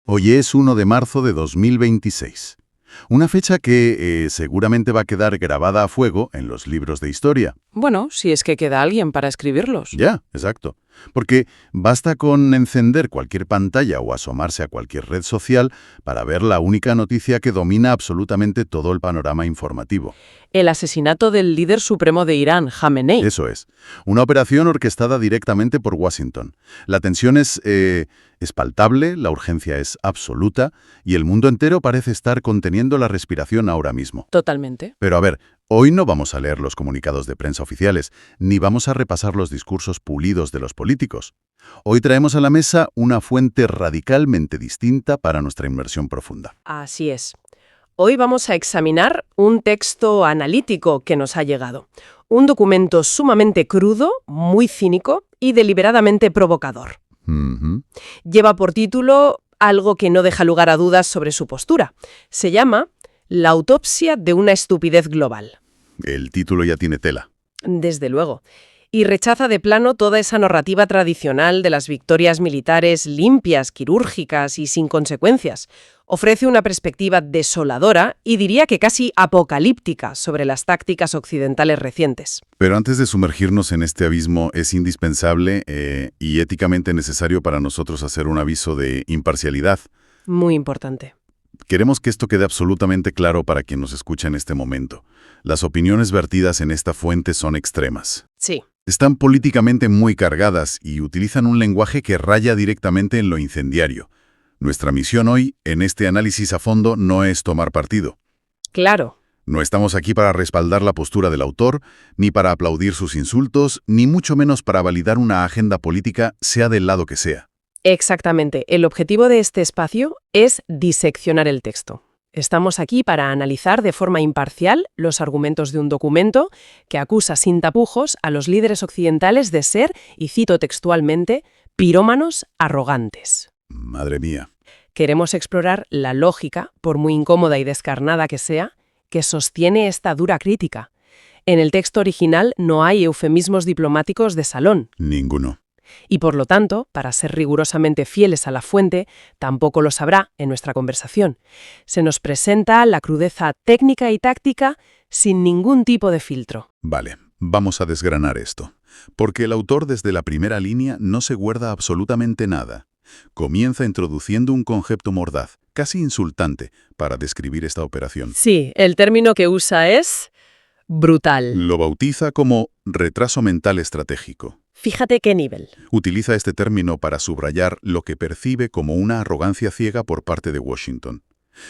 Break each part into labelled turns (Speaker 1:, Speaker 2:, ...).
Speaker 1: Hoy es 1 de marzo de 2026. Una fecha que seguramente va a quedar grabada a fuego en los libros de historia.
Speaker 2: Bueno, si es que queda alguien para escribirlos.
Speaker 1: Ya, exacto. Porque basta con encender cualquier pantalla o asomarse a cualquier red social para ver la única noticia que domina absolutamente todo el panorama informativo.
Speaker 2: El asesinato del líder supremo de Irán, Jamenei.
Speaker 1: Eso es. Una operación orquestada directamente por Washington. La tensión es palpable, la urgencia es absoluta y el mundo entero parece estar conteniendo la respiración ahora mismo.
Speaker 2: Totalmente.
Speaker 1: Pero a ver, hoy no vamos a leer los comunicados de prensa oficiales, ni vamos a repasar los discursos pulidos de los políticos. Hoy traemos a la mesa una fuente radicalmente distinta para nuestra inmersión profunda.
Speaker 2: Así es. Hoy vamos a examinar un texto analítico que nos ha llegado. Un documento sumamente crudo, muy cínico y deliberadamente provocador. Lleva por título algo que no deja lugar a dudas sobre su postura. Se llama La autopsia de una estupidez global.
Speaker 1: El título ya tiene tela.
Speaker 2: Desde luego. Y rechaza de plano toda esa narrativa tradicional de las victorias militares limpias, quirúrgicas y sin consecuencias. Ofrece una perspectiva desoladora y diría que casi apocalíptica sobre las tácticas occidentales recientes.
Speaker 1: Pero antes de sumergirnos en este abismo, es indispensable y éticamente necesario para nosotros hacer un aviso de imparcialidad.
Speaker 2: Muy importante.
Speaker 1: Queremos que esto quede absolutamente claro para quien nos escucha en este momento. Las opiniones vertidas en esta fuente son extremas.
Speaker 2: Sí.
Speaker 1: Están políticamente muy cargadas y utilizan un lenguaje que raya directamente en lo incendiario. Nuestra misión hoy, en este análisis a fondo, no es tomar partido.
Speaker 2: Claro.
Speaker 1: No estamos aquí para respaldar la postura del autor, ni para aplaudir sus insultos, ni mucho menos para validar una agenda política, sea del lado que sea.
Speaker 2: Exactamente. El objetivo de este espacio es diseccionar el texto. Estamos aquí para analizar de forma imparcial los argumentos de un documento que acusa sin tapujos a los líderes occidentales de ser, y cito textualmente, pirómanos arrogantes.
Speaker 1: Madre mía.
Speaker 2: Queremos explorar la lógica, por muy incómoda y descarnada que sea, que sostiene esta dura crítica. En el texto original no hay eufemismos diplomáticos de salón.
Speaker 1: Ninguno.
Speaker 2: Y por lo tanto, para ser rigurosamente fieles a la fuente, tampoco lo sabrá en nuestra conversación. Se nos presenta la crudeza técnica y táctica sin ningún tipo de filtro.
Speaker 1: Vale, vamos a desgranar esto. Porque el autor desde la primera línea no se guarda absolutamente nada. Comienza introduciendo un concepto mordaz, casi insultante, para describir esta operación.
Speaker 2: Sí, el término que usa es brutal.
Speaker 1: Lo bautiza como retraso mental estratégico.
Speaker 2: Fíjate qué nivel.
Speaker 1: Utiliza este término para subrayar lo que percibe como una arrogancia ciega por parte de Washington.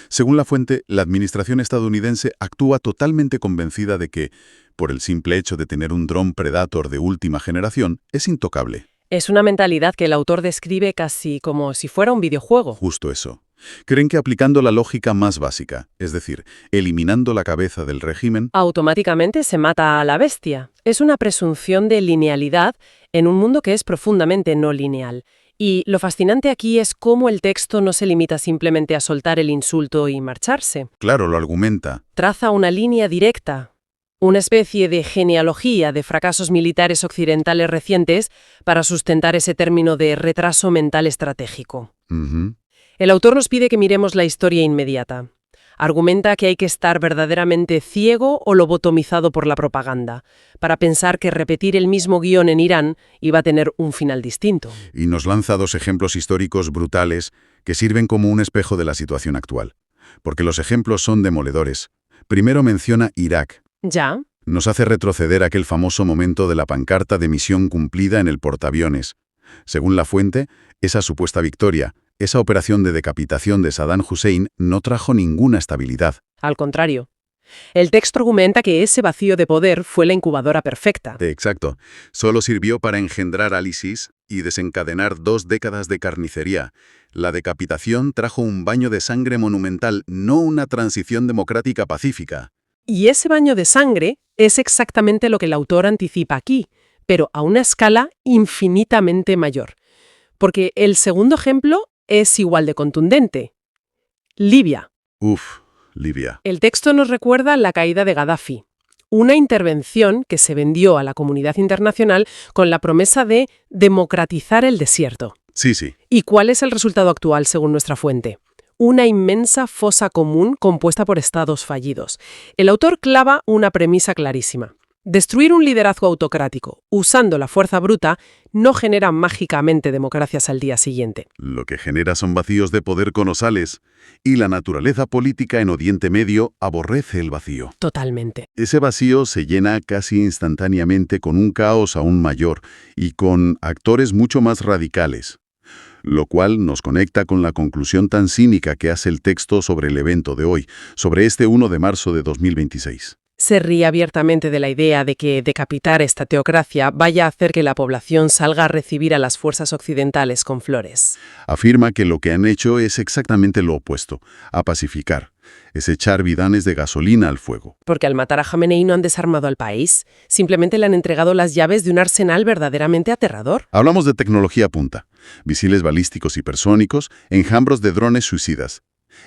Speaker 1: Según la fuente, la administración estadounidense actúa totalmente convencida de que, por el simple hecho de tener un dron Predator de última generación, es intocable.
Speaker 2: Es una mentalidad que el autor describe casi como si fuera un videojuego.
Speaker 1: Justo eso. Creen que aplicando la lógica más básica, es decir, eliminando la cabeza del régimen,
Speaker 2: automáticamente se mata a la bestia. Es una presunción de linealidad en un mundo que es profundamente no lineal. Y lo fascinante aquí es cómo el texto no se limita simplemente a soltar el insulto y marcharse.
Speaker 1: claro, lo argumenta.
Speaker 2: Traza una línea directa, una especie de genealogía de fracasos militares occidentales recientes para sustentar ese término de retraso mental estratégico. El autor nos pide que miremos la historia inmediata. Argumenta que hay que estar verdaderamente ciego o lobotomizado por la propaganda para pensar que repetir el mismo guión en Irán iba a tener un final distinto.
Speaker 1: Y nos lanza dos ejemplos históricos brutales que sirven como un espejo de la situación actual. Porque los ejemplos son demoledores. Primero menciona Irak.
Speaker 2: ¿Ya?
Speaker 1: Nos hace retroceder a aquel famoso momento de la pancarta de misión cumplida en el portaaviones. Según la fuente, esa supuesta victoria, esa operación de decapitación de Saddam Hussein no trajo ninguna estabilidad.
Speaker 2: Al contrario. El texto argumenta que ese vacío de poder fue la incubadora perfecta.
Speaker 1: Exacto. Solo sirvió para engendrar al ISIS y desencadenar 2 décadas de carnicería. La decapitación trajo un baño de sangre monumental, no una transición democrática pacífica.
Speaker 2: Y ese baño de sangre es exactamente lo que el autor anticipa aquí, pero a una escala infinitamente mayor. Porque el segundo ejemplo es igual de contundente. Libia.
Speaker 1: Libia.
Speaker 2: El texto nos recuerda la caída de Gaddafi, una intervención que se vendió a la comunidad internacional con la promesa de democratizar el desierto.
Speaker 1: Sí, sí.
Speaker 2: ¿Y cuál es el resultado actual según nuestra fuente? Una inmensa fosa común compuesta por estados fallidos. El autor clava una premisa clarísima. Destruir un liderazgo autocrático usando la fuerza bruta no genera mágicamente democracias al día siguiente.
Speaker 1: Lo que genera son vacíos de poder colosales, y la naturaleza política en Oriente Medio aborrece el vacío.
Speaker 2: Totalmente.
Speaker 1: Ese vacío se llena casi instantáneamente con un caos aún mayor y con actores mucho más radicales, lo cual nos conecta con la conclusión tan cínica que hace el texto sobre el evento de hoy, sobre este 1 de marzo de 2026.
Speaker 2: Se ríe abiertamente de la idea de que decapitar esta teocracia vaya a hacer que la población salga a recibir a las fuerzas occidentales con flores.
Speaker 1: Afirma que lo que han hecho es exactamente lo opuesto, a pacificar, es echar bidones de gasolina al fuego.
Speaker 2: Porque al matar a Jamenei no han desarmado al país, simplemente le han entregado las llaves de un arsenal verdaderamente aterrador.
Speaker 1: Hablamos de tecnología punta, misiles balísticos hipersónicos, enjambros de drones suicidas.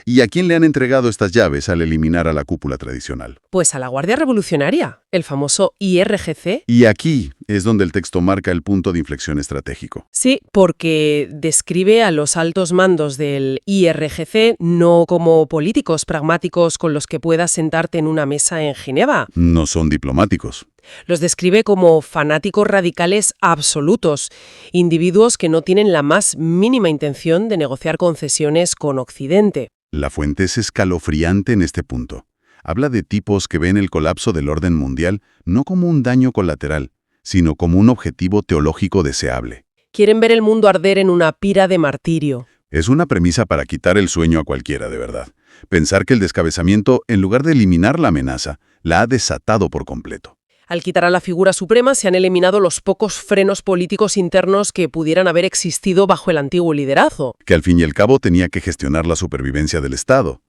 Speaker 1: ¿Y a quién le han entregado estas llaves al eliminar a la cúpula tradicional?
Speaker 2: Pues a la Guardia Revolucionaria, el famoso IRGC.
Speaker 1: Y aquí es donde el texto marca el punto de inflexión estratégico.
Speaker 2: Sí, porque describe a los altos mandos del IRGC no como políticos pragmáticos con los que puedas sentarte en una mesa en Ginebra.
Speaker 1: No son diplomáticos.
Speaker 2: Los describe como fanáticos radicales absolutos, individuos que no tienen la más mínima intención de negociar concesiones con Occidente.
Speaker 1: La fuente es escalofriante en este punto. Habla de tipos que ven el colapso del orden mundial no como un daño colateral, sino como un objetivo teológico deseable.
Speaker 2: Quieren ver el mundo arder en una pira de martirio.
Speaker 1: Es una premisa para quitar el sueño a cualquiera, de verdad. Pensar que el descabezamiento, en lugar de eliminar la amenaza, la ha desatado por completo.
Speaker 2: Al quitar a la figura suprema se han eliminado los pocos frenos políticos internos que pudieran haber existido bajo el antiguo liderazgo.
Speaker 1: Que al fin y al cabo tenía que gestionar la supervivencia del Estado.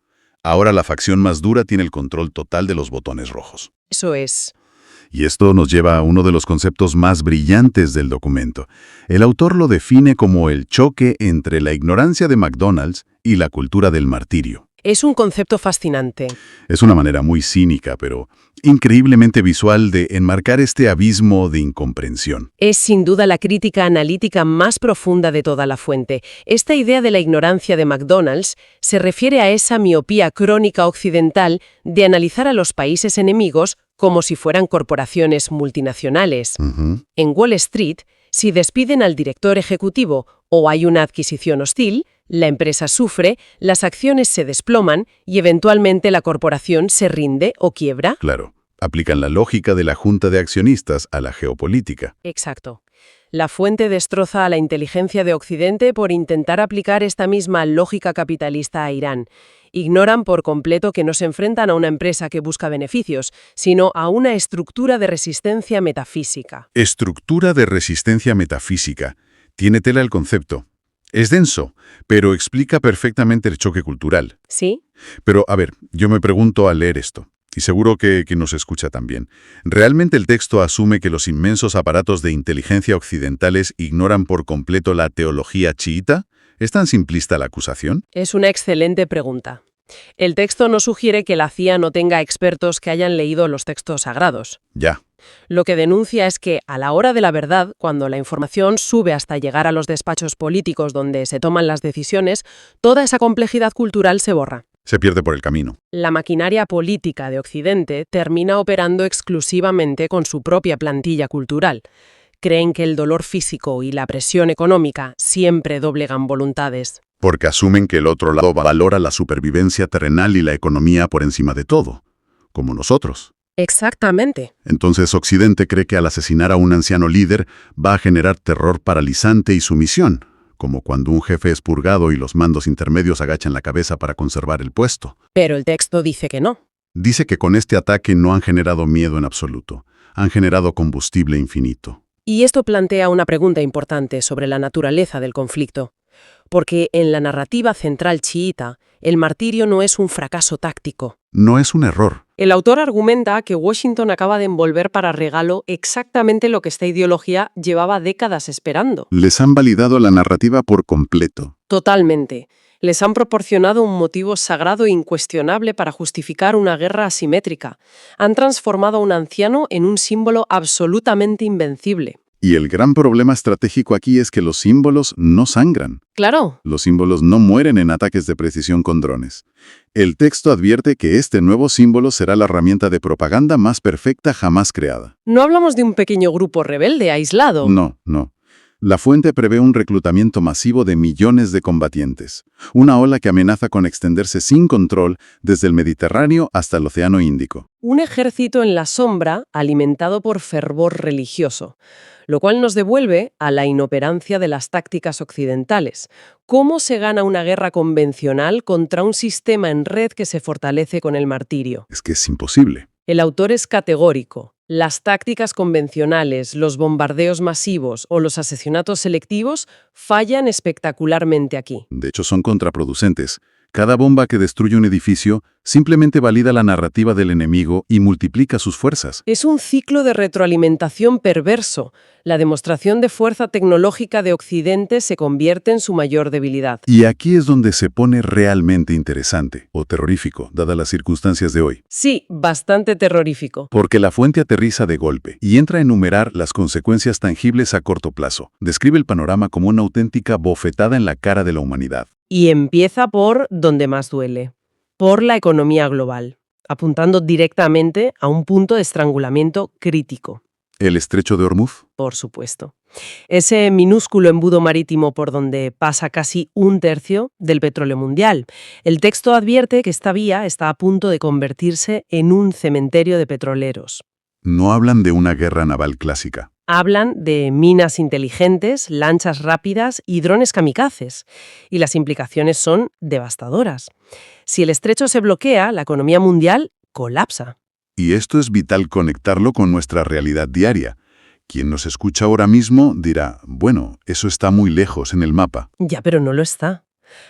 Speaker 1: Ahora la facción más dura tiene el control total de los botones rojos.
Speaker 2: Eso es.
Speaker 1: Y esto nos lleva a uno de los conceptos más brillantes del documento. El autor lo define como el choque entre la ignorancia de McDonald's y la cultura del martirio.
Speaker 2: Es un concepto fascinante.
Speaker 1: Es una manera muy cínica, pero increíblemente visual de enmarcar este abismo de incomprensión.
Speaker 2: Es sin duda la crítica analítica más profunda de toda la fuente. Esta idea de la ignorancia de McDonald's se refiere a esa miopía crónica occidental de analizar a los países enemigos como si fueran corporaciones multinacionales. En Wall Street, si despiden al director ejecutivo o hay una adquisición hostil, la empresa sufre, las acciones se desploman y eventualmente la corporación se rinde o quiebra.
Speaker 1: Claro, aplican la lógica de la junta de accionistas a la geopolítica.
Speaker 2: Exacto. La fuente destroza a la inteligencia de Occidente por intentar aplicar esta misma lógica capitalista a Irán. Ignoran por completo que no se enfrentan a una empresa que busca beneficios, sino a una estructura de resistencia metafísica.
Speaker 1: Estructura de resistencia metafísica. Tiene tela el concepto. Es denso, pero explica perfectamente el choque cultural.
Speaker 2: ¿Sí?
Speaker 1: Pero, a ver, yo me pregunto al leer esto, y seguro que nos escucha también. ¿Realmente el texto asume que los inmensos aparatos de inteligencia occidentales ignoran por completo la teología chiita? ¿Es tan simplista la acusación?
Speaker 2: Es una excelente pregunta. El texto no sugiere que la CIA no tenga expertos que hayan leído los textos sagrados.
Speaker 1: Ya.
Speaker 2: Lo que denuncia es que, a la hora de la verdad, cuando la información sube hasta llegar a los despachos políticos donde se toman las decisiones, toda esa complejidad cultural se borra.
Speaker 1: Se pierde por el camino.
Speaker 2: La maquinaria política de Occidente termina operando exclusivamente con su propia plantilla cultural. Creen que el dolor físico y la presión económica siempre doblegan voluntades.
Speaker 1: Porque asumen que el otro lado valora la supervivencia terrenal y la economía por encima de todo, como nosotros.
Speaker 2: Exactamente.
Speaker 1: Entonces Occidente cree que al asesinar a un anciano líder va a generar terror paralizante y sumisión, como cuando un jefe es purgado y los mandos intermedios agachan la cabeza para conservar el puesto.
Speaker 2: Pero el texto dice que no.
Speaker 1: Dice que con este ataque no han generado miedo en absoluto, han generado combustible infinito.
Speaker 2: Y esto plantea una pregunta importante sobre la naturaleza del conflicto. Porque en la narrativa central chiita, el martirio no es un fracaso táctico.
Speaker 1: No es un error.
Speaker 2: El autor argumenta que Washington acaba de envolver para regalo exactamente lo que esta ideología llevaba décadas esperando.
Speaker 1: Les han validado la narrativa por completo.
Speaker 2: Totalmente. Les han proporcionado un motivo sagrado e incuestionable para justificar una guerra asimétrica. Han transformado a un anciano en un símbolo absolutamente invencible.
Speaker 1: Y el gran problema estratégico aquí es que los símbolos no sangran.
Speaker 2: Claro.
Speaker 1: Los símbolos no mueren en ataques de precisión con drones. El texto advierte que este nuevo símbolo será la herramienta de propaganda más perfecta jamás creada.
Speaker 2: No hablamos de un pequeño grupo rebelde aislado.
Speaker 1: No, no. La fuente prevé un reclutamiento masivo de millones de combatientes, una ola que amenaza con extenderse sin control desde el Mediterráneo hasta el Océano Índico.
Speaker 2: Un ejército en la sombra alimentado por fervor religioso, lo cual nos devuelve a la inoperancia de las tácticas occidentales. ¿Cómo se gana una guerra convencional contra un sistema en red que se fortalece con el martirio?
Speaker 1: Es que es imposible.
Speaker 2: El autor es categórico. Las tácticas convencionales, los bombardeos masivos o los asesinatos selectivos fallan espectacularmente aquí.
Speaker 1: De hecho, son contraproducentes. Cada bomba que destruye un edificio simplemente valida la narrativa del enemigo y multiplica sus fuerzas.
Speaker 2: Es un ciclo de retroalimentación perverso. La demostración de fuerza tecnológica de Occidente se convierte en su mayor debilidad.
Speaker 1: Y aquí es donde se pone realmente interesante, o terrorífico, dadas las circunstancias de hoy.
Speaker 2: Sí, bastante terrorífico.
Speaker 1: Porque la fuente aterriza de golpe y entra a enumerar las consecuencias tangibles a corto plazo. Describe el panorama como una auténtica bofetada en la cara de la humanidad.
Speaker 2: Y empieza por donde más duele, por la economía global, apuntando directamente a un punto de estrangulamiento crítico.
Speaker 1: ¿El estrecho de Hormuz?
Speaker 2: Por supuesto. Ese minúsculo embudo marítimo por donde pasa casi un tercio del petróleo mundial. El texto advierte que esta vía está a punto de convertirse en un cementerio de petroleros.
Speaker 1: No hablan de una guerra naval clásica.
Speaker 2: Hablan de minas inteligentes, lanchas rápidas y drones kamikazes. Y las implicaciones son devastadoras. Si el estrecho se bloquea, la economía mundial colapsa.
Speaker 1: Y esto es vital conectarlo con nuestra realidad diaria. Quien nos escucha ahora mismo dirá, bueno, eso está muy lejos en el mapa.
Speaker 2: Ya, pero no lo está.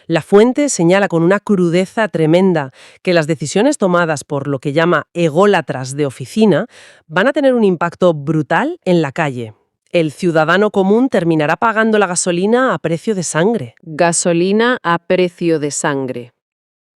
Speaker 2: La fuente señala con una crudeza tremenda que las decisiones tomadas por lo que llama ególatras de oficina van a tener un impacto brutal en la calle. El ciudadano común terminará pagando la gasolina a precio de sangre. Gasolina a precio de sangre.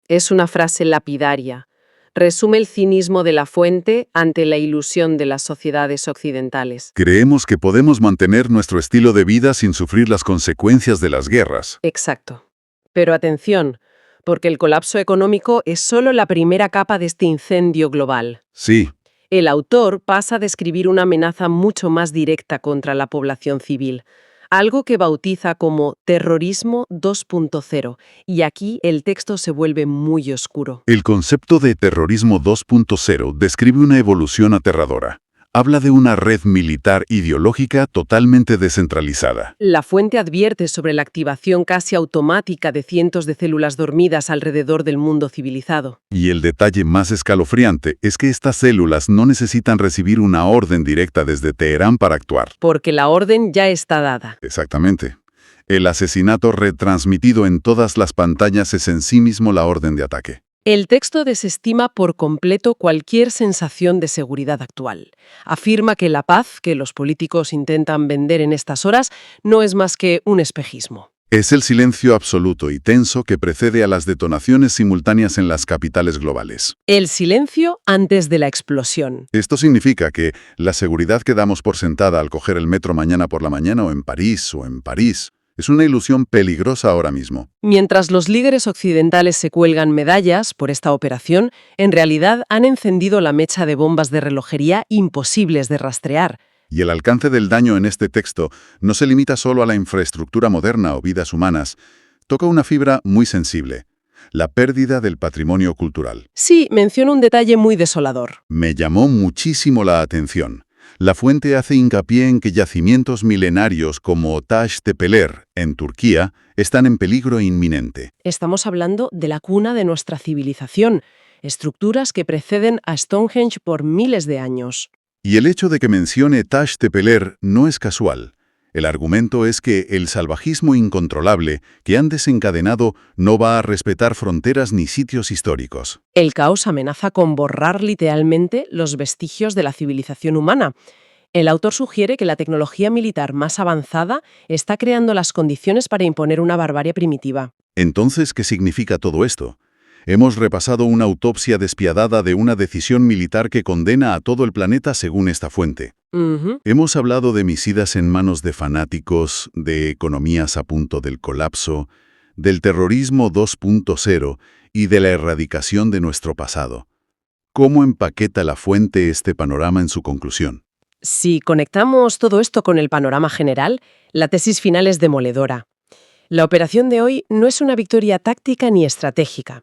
Speaker 2: Es una frase lapidaria. Resume el cinismo de la fuente ante la ilusión de las sociedades occidentales.
Speaker 1: Creemos que podemos mantener nuestro estilo de vida sin sufrir las consecuencias de las guerras.
Speaker 2: Exacto. Pero atención, porque el colapso económico es solo la primera capa de este incendio global.
Speaker 1: Sí.
Speaker 2: El autor pasa a describir una amenaza mucho más directa contra la población civil, algo que bautiza como terrorismo 2.0, y aquí el texto se vuelve muy oscuro.
Speaker 1: El concepto de terrorismo 2.0 describe una evolución aterradora. Habla de una red militar ideológica totalmente descentralizada.
Speaker 2: La fuente advierte sobre la activación casi automática de cientos de células dormidas alrededor del mundo civilizado.
Speaker 1: Y el detalle más escalofriante es que estas células no necesitan recibir una orden directa desde Teherán para actuar.
Speaker 2: Porque la orden ya está dada.
Speaker 1: Exactamente. El asesinato retransmitido en todas las pantallas es en sí mismo la orden de ataque.
Speaker 2: El texto desestima por completo cualquier sensación de seguridad actual. Afirma que la paz que los políticos intentan vender en estas horas no es más que un espejismo.
Speaker 1: Es el silencio absoluto y tenso que precede a las detonaciones simultáneas en las capitales globales.
Speaker 2: El silencio antes de la explosión.
Speaker 1: Esto significa que la seguridad que damos por sentada al coger el metro mañana por la mañana o en París es una ilusión peligrosa ahora mismo.
Speaker 2: Mientras los líderes occidentales se cuelgan medallas por esta operación, en realidad han encendido la mecha de bombas de relojería imposibles de rastrear.
Speaker 1: Y el alcance del daño en este texto no se limita solo a la infraestructura moderna o vidas humanas, toca una fibra muy sensible: la pérdida del patrimonio cultural.
Speaker 2: Sí, menciona un detalle muy desolador.
Speaker 1: Me llamó muchísimo la atención. La fuente hace hincapié en que yacimientos milenarios como Taş Tepeler, en Turquía, están en peligro inminente.
Speaker 2: Estamos hablando de la cuna de nuestra civilización, estructuras que preceden a Stonehenge por miles de años.
Speaker 1: Y el hecho de que mencione Taş Tepeler no es casual. El argumento es que el salvajismo incontrolable que han desencadenado no va a respetar fronteras ni sitios históricos.
Speaker 2: El caos amenaza con borrar literalmente los vestigios de la civilización humana. El autor sugiere que la tecnología militar más avanzada está creando las condiciones para imponer una barbarie primitiva.
Speaker 1: Entonces, ¿qué significa todo esto? Hemos repasado una autopsia despiadada de una decisión militar que condena a todo el planeta según esta fuente. Hemos hablado de misidas en manos de fanáticos, de economías a punto del colapso, del terrorismo 2.0 y de la erradicación de nuestro pasado. ¿Cómo empaqueta la fuente este panorama en su conclusión?
Speaker 2: Si conectamos todo esto con el panorama general, la tesis final es demoledora. La operación de hoy no es una victoria táctica ni estratégica.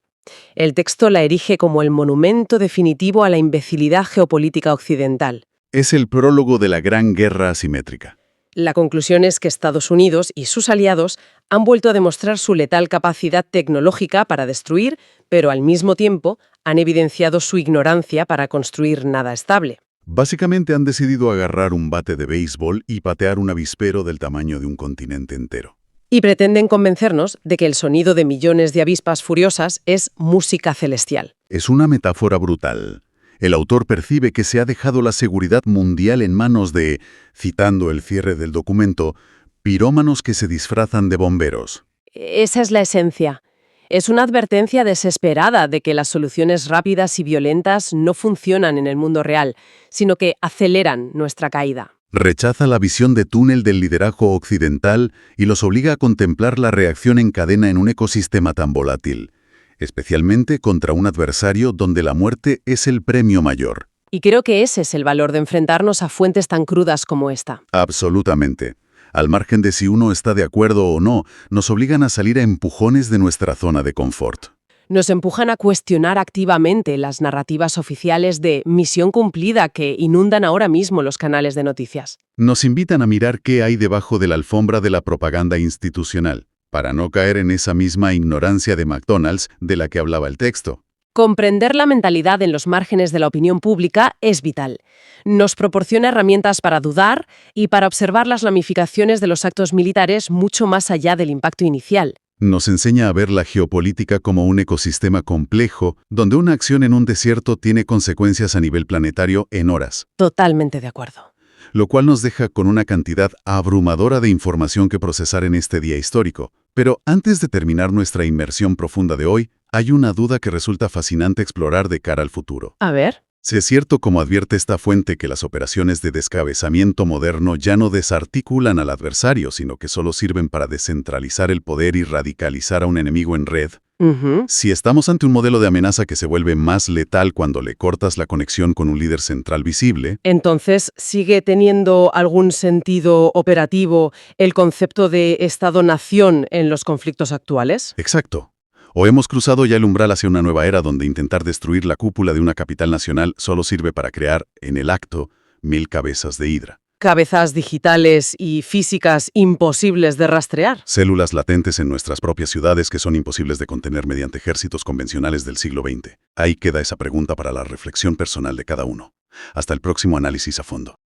Speaker 2: El texto la erige como el monumento definitivo a la imbecilidad geopolítica occidental.
Speaker 1: Es el prólogo de la Gran Guerra Asimétrica.
Speaker 2: La conclusión es que Estados Unidos y sus aliados han vuelto a demostrar su letal capacidad tecnológica para destruir, pero al mismo tiempo han evidenciado su ignorancia para construir nada estable.
Speaker 1: Básicamente han decidido agarrar un bate de béisbol y patear un avispero del tamaño de un continente entero.
Speaker 2: Y pretenden convencernos de que el sonido de millones de avispas furiosas es música celestial.
Speaker 1: Es una metáfora brutal. El autor percibe que se ha dejado la seguridad mundial en manos de, citando el cierre del documento, pirómanos que se disfrazan de bomberos.
Speaker 2: Esa es la esencia. Es una advertencia desesperada de que las soluciones rápidas y violentas no funcionan en el mundo real, sino que aceleran nuestra caída.
Speaker 1: Rechaza la visión de túnel del liderazgo occidental y los obliga a contemplar la reacción en cadena en un ecosistema tan volátil, especialmente contra un adversario donde la muerte es el premio mayor.
Speaker 2: Y creo que ese es el valor de enfrentarnos a fuentes tan crudas como esta.
Speaker 1: Absolutamente. Al margen de si uno está de acuerdo o no, nos obligan a salir a empujones de nuestra zona de confort.
Speaker 2: Nos empujan a cuestionar activamente las narrativas oficiales de misión cumplida que inundan ahora mismo los canales de noticias.
Speaker 1: Nos invitan a mirar qué hay debajo de la alfombra de la propaganda institucional, para no caer en esa misma ignorancia de McDonald's de la que hablaba el texto.
Speaker 2: Comprender la mentalidad en los márgenes de la opinión pública es vital. Nos proporciona herramientas para dudar y para observar las ramificaciones de los actos militares mucho más allá del impacto inicial.
Speaker 1: Nos enseña a ver la geopolítica como un ecosistema complejo, donde una acción en un desierto tiene consecuencias a nivel planetario en horas.
Speaker 2: Totalmente de acuerdo.
Speaker 1: Lo cual nos deja con una cantidad abrumadora de información que procesar en este día histórico. Pero antes de terminar nuestra inmersión profunda de hoy, hay una duda que resulta fascinante explorar de cara al futuro.
Speaker 2: A ver.
Speaker 1: Si es cierto, como advierte esta fuente, que las operaciones de descabezamiento moderno ya no desarticulan al adversario, sino que solo sirven para descentralizar el poder y radicalizar a un enemigo en red, si estamos ante un modelo de amenaza que se vuelve más letal cuando le cortas la conexión con un líder central visible,
Speaker 2: entonces, ¿sigue teniendo algún sentido operativo el concepto de Estado-nación en los conflictos actuales?
Speaker 1: Exacto. O hemos cruzado ya el umbral hacia una nueva era donde intentar destruir la cúpula de una capital nacional solo sirve para crear, en el acto, 1000 cabezas de hidra.
Speaker 2: Cabezas digitales y físicas imposibles de rastrear.
Speaker 1: Células latentes en nuestras propias ciudades que son imposibles de contener mediante ejércitos convencionales del siglo XX. Ahí queda esa pregunta para la reflexión personal de cada uno. Hasta el próximo análisis a fondo.